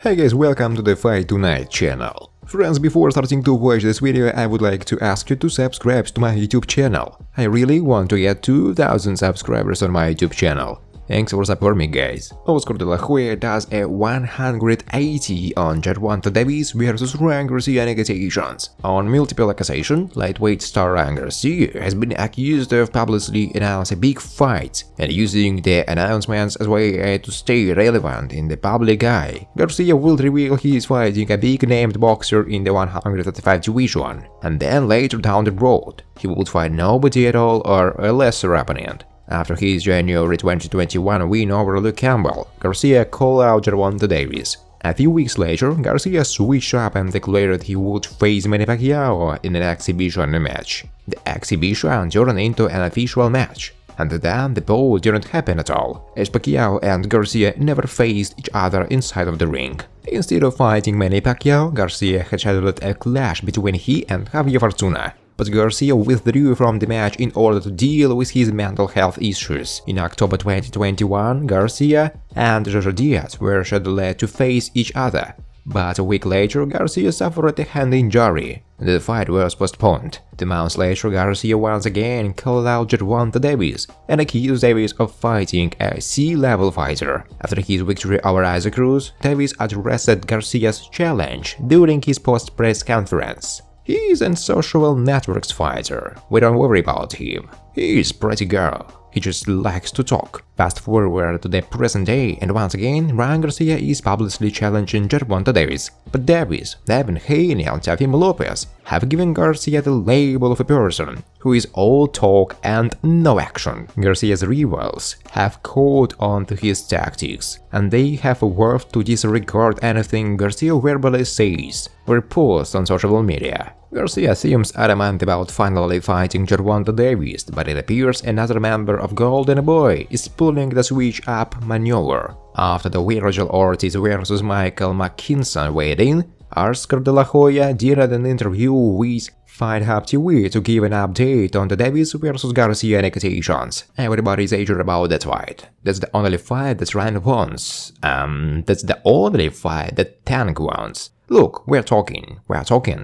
Hey guys, welcome to the Fight Tonight channel. Friends, before starting to watch this video, I would like to ask you to subscribe to my YouTube channel. I really want to get 2000 subscribers on my YouTube channel. Thanks for supporting me, guys. Oscar De La Hoya does a 180 on Gervonta Davis vs Garcia negotiations. On multiple occasions, lightweight star Garcia has been accused of publicly announcing big fights and using the announcements as a way to stay relevant in the public eye. Garcia will reveal he is fighting a big-named boxer in the 135 division, and then later down the road, he would fight nobody at all or a lesser opponent. After his January 2021 win over Luke Campbell, Garcia called out Gervonta Davis. A few weeks later, Garcia switched up and declared he would face Manny Pacquiao in an exhibition match. The exhibition turned into an official match, and then the bout didn't happen at all, as Pacquiao and Garcia never faced each other inside of the ring. Instead of fighting Manny Pacquiao, Garcia had scheduled a clash between he and Javier Fortuna. But Garcia withdrew from the match in order to deal with his mental health issues. In October 2021, Garcia and Jojo Diaz were scheduled to face each other, but a week later Garcia suffered a hand injury, and the fight was postponed. 2 months later, Garcia once again called out Gervonta Davis and accused Davis of fighting a C-level fighter. After his victory over Isaac Cruz, Davis addressed Garcia's challenge during his post-press conference. He is a social networks fighter. We don't worry about him. He is pretty girl. He just likes to talk. Fast forward to the present day, and once again, Garcia is publicly challenging Gervonta Davis. But Davis, Devin Haney and Teofimo Lopez have given Garcia the label of a person who is all talk and no action. Garcia's rivals have caught on to his tactics, and they have vowed to disregard anything Garcia verbally says or posts on social media. Garcia seems adamant about finally fighting Gervonta Davis, but it appears another member of Golden Boy is pulling the switch-up maneuver. After the Virgil Ortiz vs Michael McKinson weigh-in, Oscar De La Hoya did an interview with Fight Hub TV to give an update on the Davis vs Garcia negotiations. Everybody's eager about that fight. That's the only fight that Ryan wants. That's the only fight that Tank wants. Look, we're talking,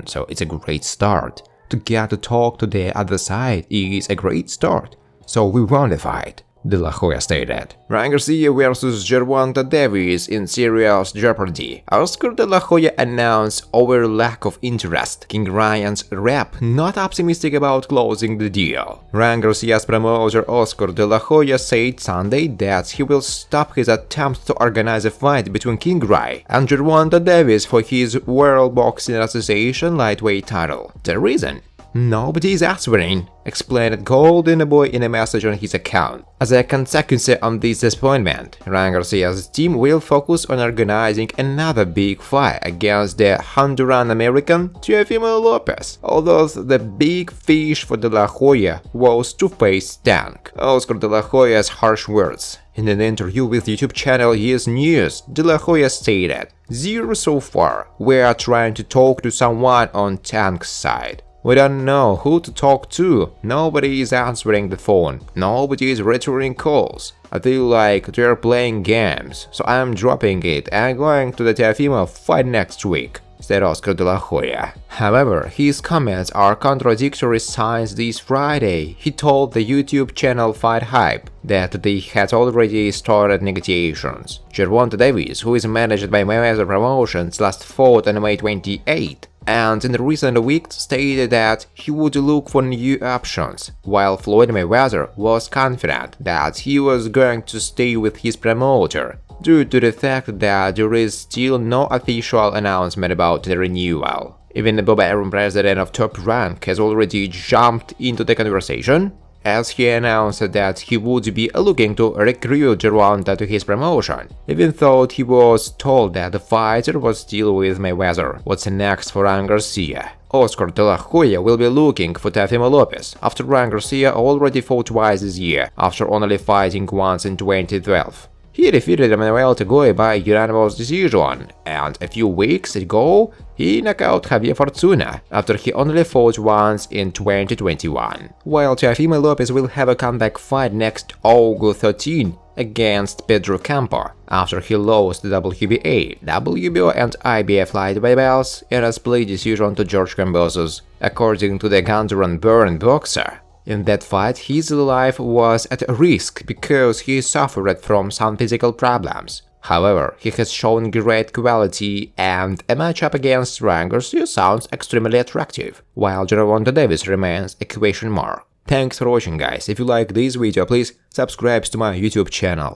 so it's a great start. To get to talk to the other side is a great start, so we won the fight, De La Hoya stated. Garcia vs Gervonta Davis in serious jeopardy. Oscar De La Hoya announced over lack of interest. King Ryan's rep not optimistic about closing the deal. Garcia's promoter Oscar De La Hoya said Sunday that he will stop his attempt to organize a fight between King Ryan and Gervonta Davis for his World Boxing Association lightweight title. The reason? Nobody is answering, explained Golden Boy in a message on his account. As a consequence of this disappointment, Garcia's team will focus on organizing another big fight against the Honduran-American Teofimo Lopez, although the big fish for De La Hoya was to face Tank. Oscar De La Hoya's harsh words. In an interview with YouTube channel Yes News, De La Hoya stated, "Zero so far. We are trying to talk to someone on Tank's side. We don't know who to talk to, nobody is answering the phone, nobody is returning calls. I feel like they're playing games, so I'm dropping it and going to the Teofimo fight next week," said Oscar De La Hoya. However, his comments are contradictory since this Friday he told the YouTube channel Fight Hype that they had already started negotiations. Gervonta Davis, who is managed by Mayweather Promotions, last fought on May 28. And in the recent weeks stated that he would look for new options, while Floyd Mayweather was confident that he was going to stay with his promoter, due to the fact that there is still no official announcement about the renewal. Even Bob Arum, president of Top Rank, has already jumped into the conversation, as he announced that he would be looking to recruit Gervonta to his promotion, even though he was told that the fighter was still with Mayweather. What's next for Garcia? Oscar De La Hoya will be looking for Teofimo Lopez, after Garcia already fought twice this year, after only fighting once in 2012. He defeated Emmanuel Tagoy by unanimous decision, and a few weeks ago he knocked out Javier Fortuna after he only fought once in 2021. While Teofimo Lopez will have a comeback fight next August 13 against Pedro Campo after he lost the WBA, WBO and IBF lightweight belts in a split decision to George Kambosos, according to the Gondaran-born boxer. In that fight, his life was at risk because he suffered from some physical problems. However, he has shown great quality, and a matchup against Ryan Garcia sounds extremely attractive, while Gervonta Davis remains a question mark. Thanks for watching, guys. If you like this video, please subscribe to my YouTube channel.